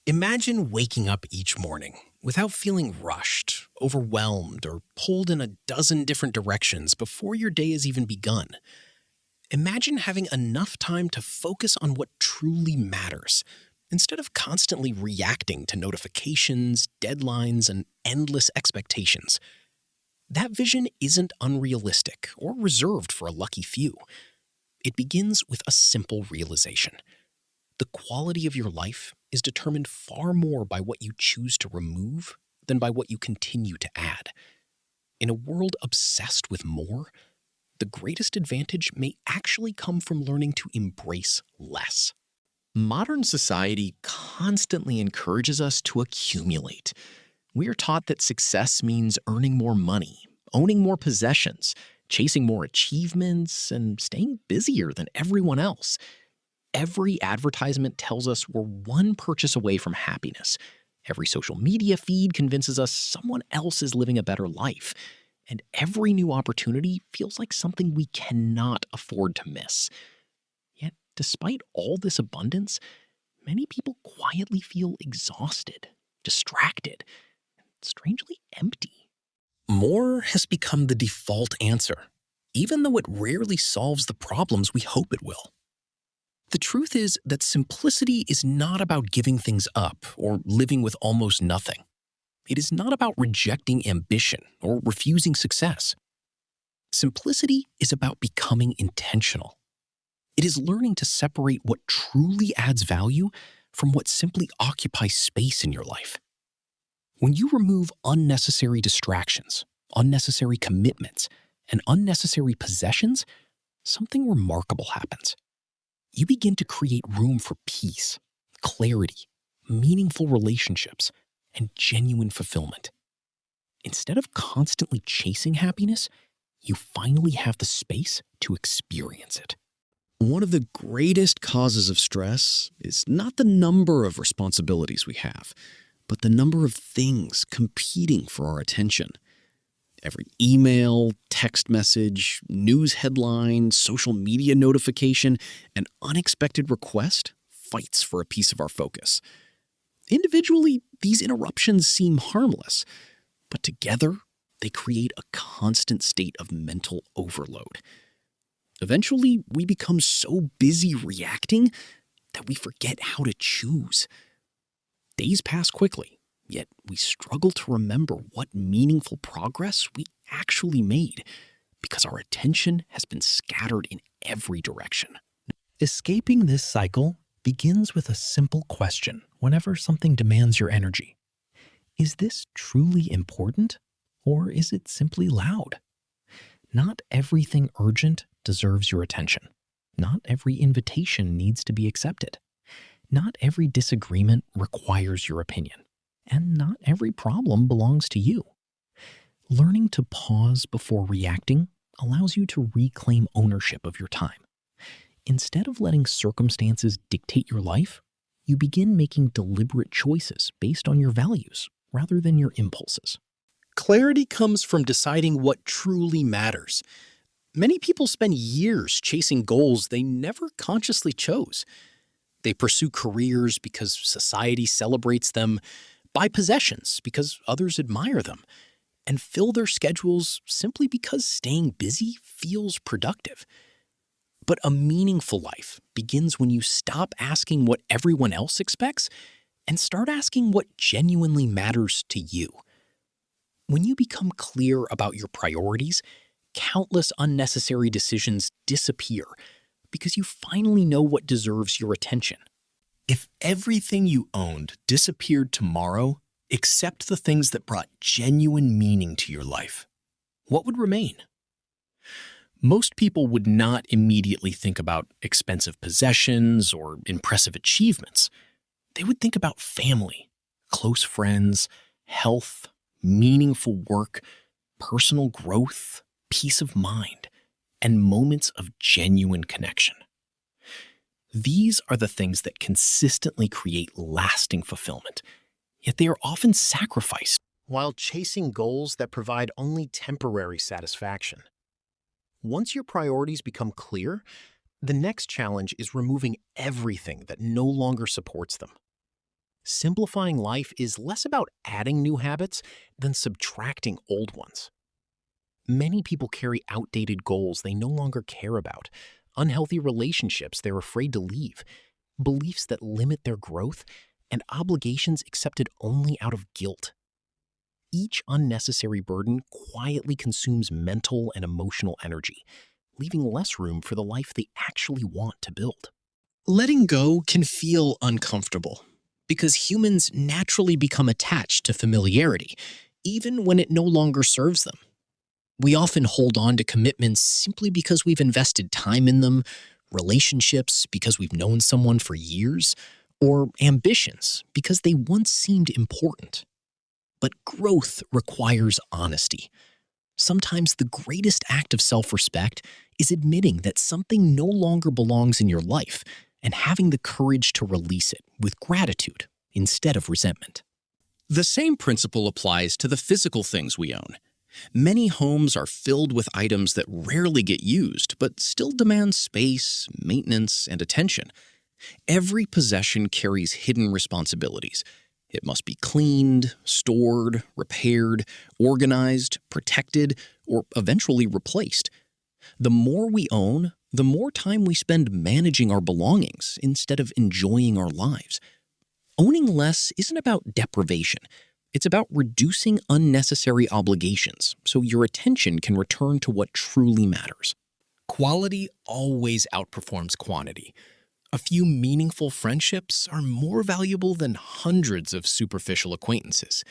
Imagine waking up each morning without feeling rushed, overwhelmed, or pulled in a dozen different directions before your day has even begun. Imagine having enough time to focus on what truly matters, instead of constantly reacting to notifications, deadlines, and endless expectations. That vision isn't unrealistic or reserved for a lucky few. It begins with a simple realization. The quality of your life is determined far more by what you choose to remove than by what you continue to add. In a world obsessed with more, the greatest advantage may actually come from learning to embrace less. Modern society constantly encourages us to accumulate. We are taught that success means earning more money, owning more possessions, chasing more achievements, and staying busier than everyone else. Every advertisement tells us we're one purchase away from happiness. Every social media feed convinces us someone else is living a better life. And every new opportunity feels like something we cannot afford to miss. Yet, despite all this abundance, many people quietly feel exhausted, distracted, and strangely empty. More has become the default answer, even though it rarely solves the problems we hope it will. The truth is that simplicity is not about giving things up or living with almost nothing. It is not about rejecting ambition or refusing success. Simplicity is about becoming intentional. It is learning to separate what truly adds value from what simply occupies space in your life. When you remove unnecessary distractions, unnecessary commitments, and unnecessary possessions, something remarkable happens. You begin to create room for peace, clarity, meaningful relationships, and genuine fulfillment. Instead of constantly chasing happiness, you finally have the space to experience it. One of the greatest causes of stress is not the number of responsibilities we have, but the number of things competing for our attention. Every email, text message, news headline, social media notification, and unexpected request fights for a piece of our focus. Individually, these interruptions seem harmless, but together, they create a constant state of mental overload. Eventually, we become so busy reacting that we forget how to choose. Days pass quickly, yet we struggle to remember what meaningful progress we actually made because our attention has been scattered in every direction. Escaping this cycle begins with a simple question whenever something demands your energy. Is this truly important, or is it simply loud? Not everything urgent deserves your attention. Not every invitation needs to be accepted. Not every disagreement requires your opinion. And not every problem belongs to you. Learning to pause before reacting allows you to reclaim ownership of your time. Instead of letting circumstances dictate your life, you begin making deliberate choices based on your values rather than your impulses. Clarity comes from deciding what truly matters. Many people spend years chasing goals they never consciously chose. They pursue careers because society celebrates them, buy possessions because others admire them, and fill their schedules simply because staying busy feels productive. But a meaningful life begins when you stop asking what everyone else expects and start asking what genuinely matters to you. When you become clear about your priorities, countless unnecessary decisions disappear because you finally know what deserves your attention. If everything you owned disappeared tomorrow, except the things that brought genuine meaning to your life, what would remain? Most people would not immediately think about expensive possessions or impressive achievements. They would think about family, close friends, health, meaningful work, personal growth, peace of mind, and moments of genuine connection. These are the things that consistently create lasting fulfillment, yet they are often sacrificed while chasing goals that provide only temporary satisfaction. Once your priorities become clear, the next challenge is removing everything that no longer supports them. Simplifying life is less about adding new habits than subtracting old ones. Many people carry outdated goals they no longer care about, unhealthy relationships they're afraid to leave, beliefs that limit their growth, and obligations accepted only out of guilt. Each unnecessary burden quietly consumes mental and emotional energy, leaving less room for the life they actually want to build. Letting go can feel uncomfortable because humans naturally become attached to familiarity, even when it no longer serves them. We often hold on to commitments simply because we've invested time in them, relationships because we've known someone for years, or ambitions because they once seemed important. But growth requires honesty. Sometimes the greatest act of self-respect is admitting that something no longer belongs in your life and having the courage to release it with gratitude instead of resentment. The same principle applies to the physical things we own. Many homes are filled with items that rarely get used but still demand space, maintenance, and attention. Every possession carries hidden responsibilities. It must be cleaned, stored, repaired, organized, protected, or eventually replaced. The more we own, the more time we spend managing our belongings instead of enjoying our lives. Owning less isn't about deprivation. It's about reducing unnecessary obligations so your attention can return to what truly matters. Quality always outperforms quantity. A few meaningful friendships are more valuable than hundreds of superficial acquaintances.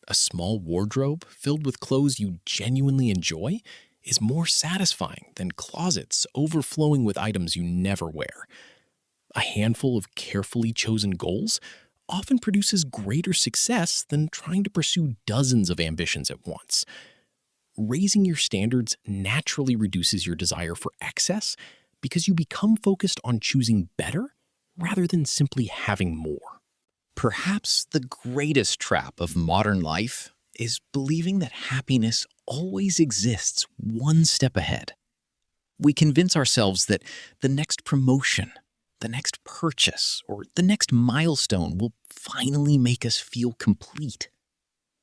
A small wardrobe filled with clothes you genuinely enjoy is more satisfying than closets overflowing with items you never wear. A handful of carefully chosen goals often produces greater success than trying to pursue dozens of ambitions at once. Raising your standards naturally reduces your desire for excess because you become focused on choosing better rather than simply having more. Perhaps the greatest trap of modern life is believing that happiness always exists one step ahead. We convince ourselves that the next promotion, the next purchase, or the next milestone will finally make us feel complete.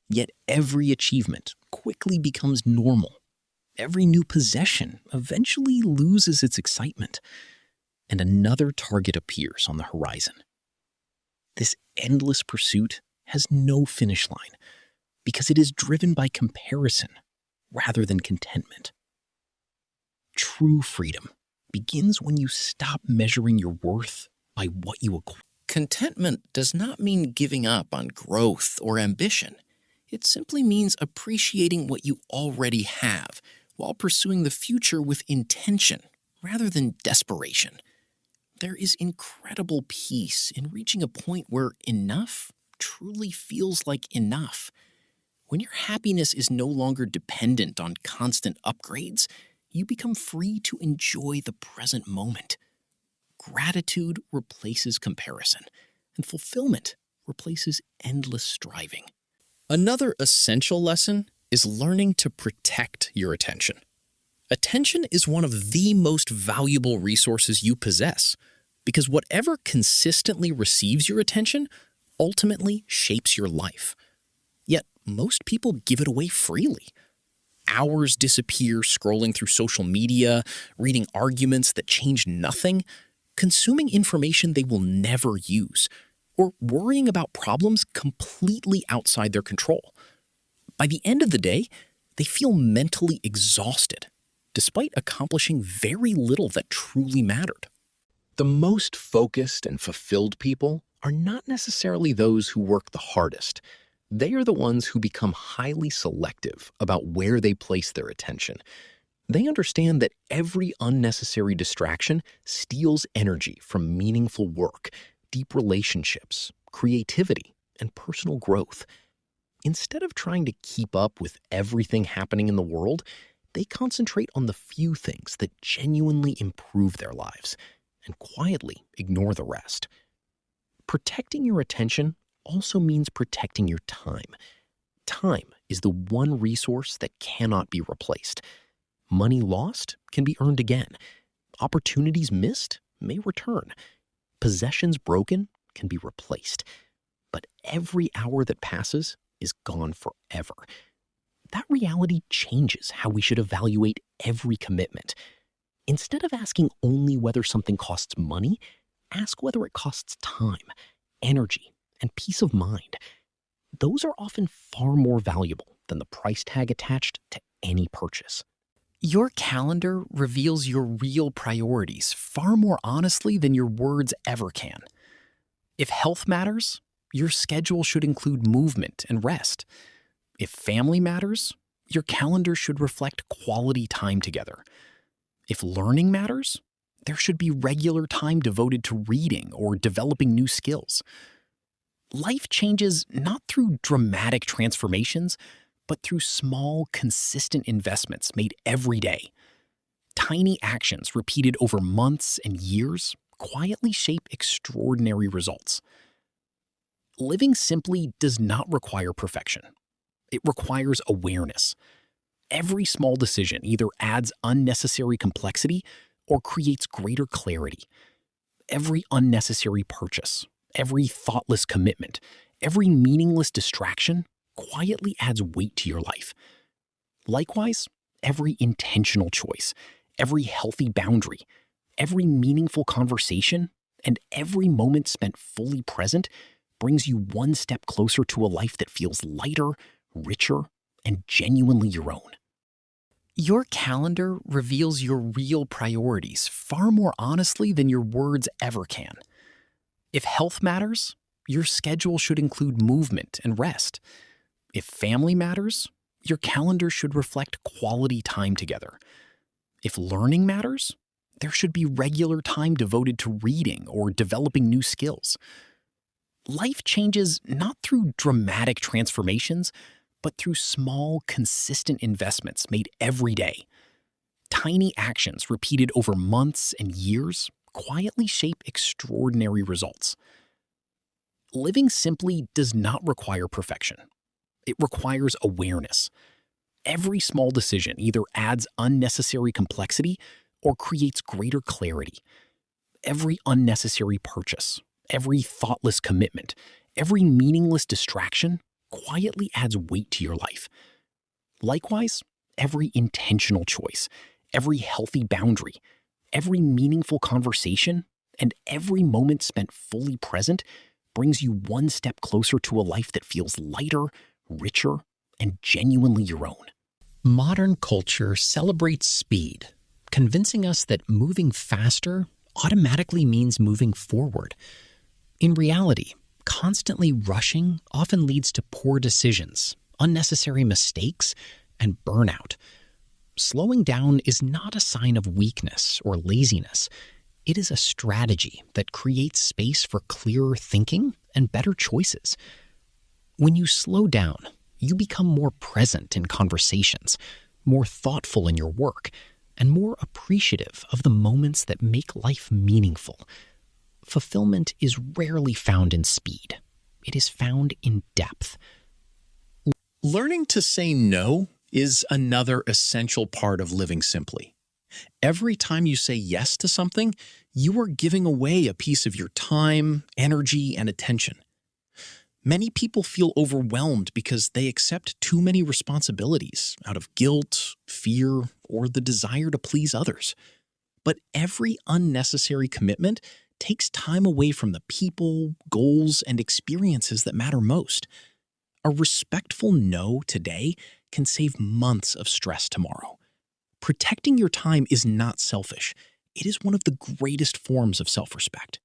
Yet every achievement quickly becomes normal. Every new possession eventually loses its excitement, and another target appears on the horizon. This endless pursuit has no finish line because it is driven by comparison rather than contentment. True freedom begins when you stop measuring your worth by what you acquire. Contentment does not mean giving up on growth or ambition. It simply means appreciating what you already have while pursuing the future with intention rather than desperation. There is incredible peace in reaching a point where enough truly feels like enough. When your happiness is no longer dependent on constant upgrades, you become free to enjoy the present moment. Gratitude replaces comparison, and fulfillment replaces endless striving. Another essential lesson is learning to protect your attention. Attention is one of the most valuable resources you possess because whatever consistently receives your attention ultimately shapes your life. Yet most people give it away freely. Hours disappear scrolling through social media, reading arguments that change nothing, consuming information they will never use, or worrying about problems completely outside their control. By the end of the day, they feel mentally exhausted, despite accomplishing very little that truly mattered. The most focused and fulfilled people are not necessarily those who work the hardest. They are the ones who become highly selective about where they place their attention. They understand that every unnecessary distraction steals energy from meaningful work, deep relationships, creativity, and personal growth. Instead of trying to keep up with everything happening in the world, they concentrate on the few things that genuinely improve their lives and quietly ignore the rest. Protecting your attention also means protecting your time. Time is the one resource that cannot be replaced. Money lost can be earned again. Opportunities missed may return. Possessions broken can be replaced. every hour that passes is gone forever. That reality changes how we should evaluate every commitment. Instead of asking only whether something costs money, ask whether it costs time, energy, and peace of mind. Those are often far more valuable than the price tag attached to any purchase. Your calendar reveals your real priorities far more honestly than your words ever can. If health matters, your schedule should include movement and rest. If family matters, your calendar should reflect quality time together. If learning matters, there should be regular time devoted to reading or developing new skills. Life changes not through dramatic transformations, but through small, consistent investments made every day. Tiny actions repeated over months and years quietly shape extraordinary results. Living simply does not require perfection. It requires awareness. Every small decision either adds unnecessary complexity or creates greater clarity. Every unnecessary purchase, every thoughtless commitment, every meaningless distraction quietly adds weight to your life. Likewise, every intentional choice, every healthy boundary, every meaningful conversation, and every moment spent fully present brings you one step closer to a life that feels lighter, richer, and genuinely your own. Your calendar reveals your real priorities far more honestly than your words ever can. If health matters, your schedule should include movement and rest. If family matters, your calendar should reflect quality time together. If learning matters, there should be regular time devoted to reading or developing new skills. Life changes not through dramatic transformations, but through small, consistent investments made every day. Tiny actions repeated over months and years quietly shape extraordinary results. Living simply does not require perfection. It requires awareness. Every small decision either adds unnecessary complexity or creates greater clarity. Every unnecessary purchase, every thoughtless commitment, every meaningless distraction quietly adds weight to your life. Likewise, every intentional choice, every healthy boundary, every meaningful conversation, and every moment spent fully present brings you one step closer to a life that feels lighter, richer, and genuinely your own. Modern culture celebrates speed, convincing us that moving faster automatically means moving forward. In reality, constantly rushing often leads to poor decisions, unnecessary mistakes, and burnout. Slowing down is not a sign of weakness or laziness. It is a strategy that creates space for clearer thinking and better choices. When you slow down, you become more present in conversations, more thoughtful in your work, and more appreciative of the moments that make life meaningful. Fulfillment is rarely found in speed. It is found in depth. Learning to say no is another essential part of living simply. Every time you say yes to something, you are giving away a piece of your time, energy, and attention. Many people feel overwhelmed because they accept too many responsibilities out of guilt, fear, or the desire to please others. But every unnecessary commitment takes time away from the people, goals, and experiences that matter most. A respectful no today can save months of stress tomorrow. Protecting your time is not selfish. It is one of the greatest forms of self-respect.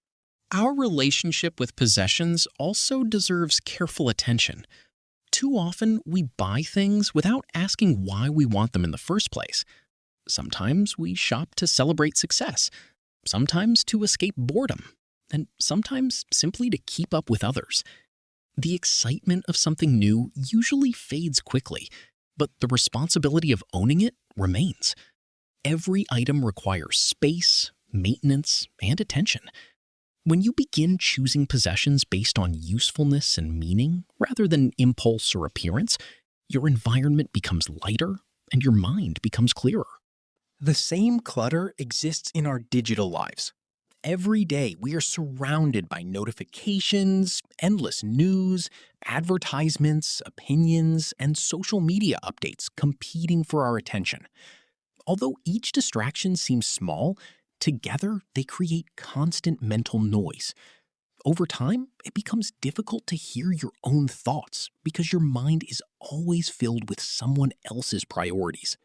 Our relationship with possessions also deserves careful attention. Too often, we buy things without asking why we want them in the first place. Sometimes we shop to celebrate success, sometimes to escape boredom, and sometimes simply to keep up with others. The excitement of something new usually fades quickly, but the responsibility of owning it remains. Every item requires space, maintenance, and attention. When you begin choosing possessions based on usefulness and meaning rather than impulse or appearance, your environment becomes lighter and your mind becomes clearer. The same clutter exists in our digital lives. Every day, we are surrounded by notifications, endless news, advertisements, opinions, and social media updates competing for our attention. Although each distraction seems small, together they create constant mental noise. Over time, it becomes difficult to hear your own thoughts because your mind is always filled with someone else's priorities.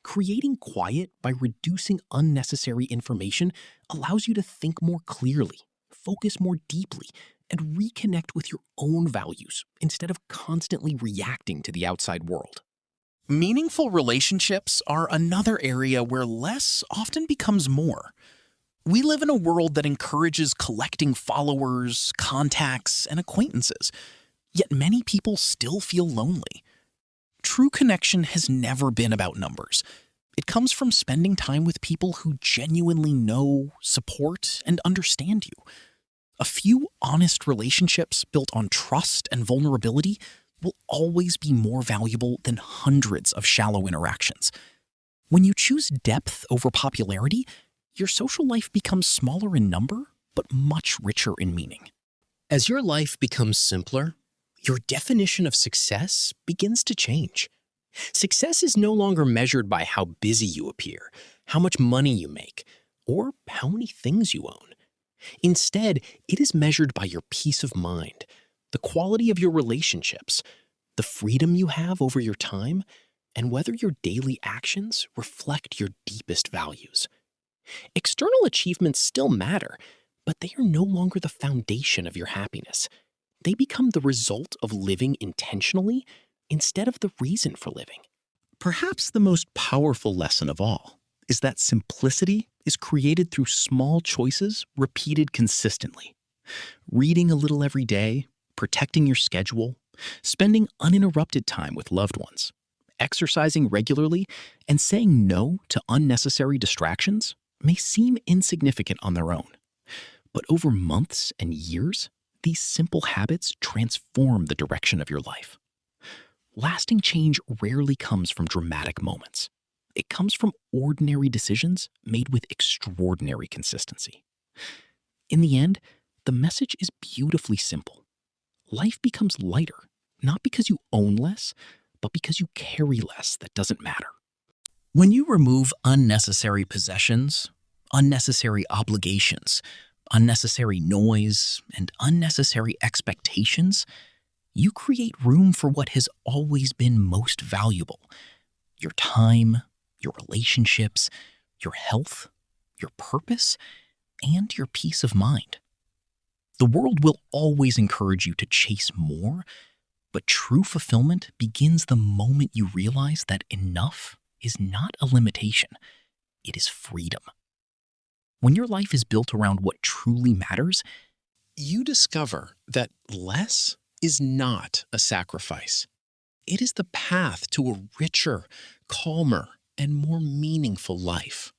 Creating quiet by reducing unnecessary information allows you to think more clearly, focus more deeply, and reconnect with your own values instead of constantly reacting to the outside world. Meaningful relationships are another area where less often becomes more. We live in a world that encourages collecting followers, contacts, and acquaintances, yet many people still feel lonely. True connection has never been about numbers. It comes from spending time with people who genuinely know, support, and understand you. A few honest relationships built on trust and vulnerability will always be more valuable than hundreds of shallow interactions. When you choose depth over popularity, your social life becomes smaller in number, but much richer in meaning. As your life becomes simpler, your definition of success begins to change. Success is no longer measured by how busy you appear, how much money you make, or how many things you own. Instead, it is measured by your peace of mind, the quality of your relationships, the freedom you have over your time, and whether your daily actions reflect your deepest values. External achievements still matter, but they are no longer the foundation of your happiness. They become the result of living intentionally instead of the reason for living. Perhaps the most powerful lesson of all is that simplicity is created through small choices repeated consistently. Reading a little every day, protecting your schedule, spending uninterrupted time with loved ones, exercising regularly, and saying no to unnecessary distractions may seem insignificant on their own. But over months and years, these simple habits transform the direction of your life. Lasting change rarely comes from dramatic moments. It comes from ordinary decisions made with extraordinary consistency. In the end, the message is beautifully simple. Life becomes lighter, not because you own less, but because you carry less that doesn't matter. When you remove unnecessary possessions, unnecessary obligations, unnecessary noise, and unnecessary expectations, you create room for what has always been most valuable: your time, your relationships, your health, your purpose, and your peace of mind. The world will always encourage you to chase more, but true fulfillment begins the moment you realize that enough is not a limitation, it is freedom. When your life is built around what truly matters, You discover that less is not a sacrifice. It is the path to a richer, calmer, and more meaningful life.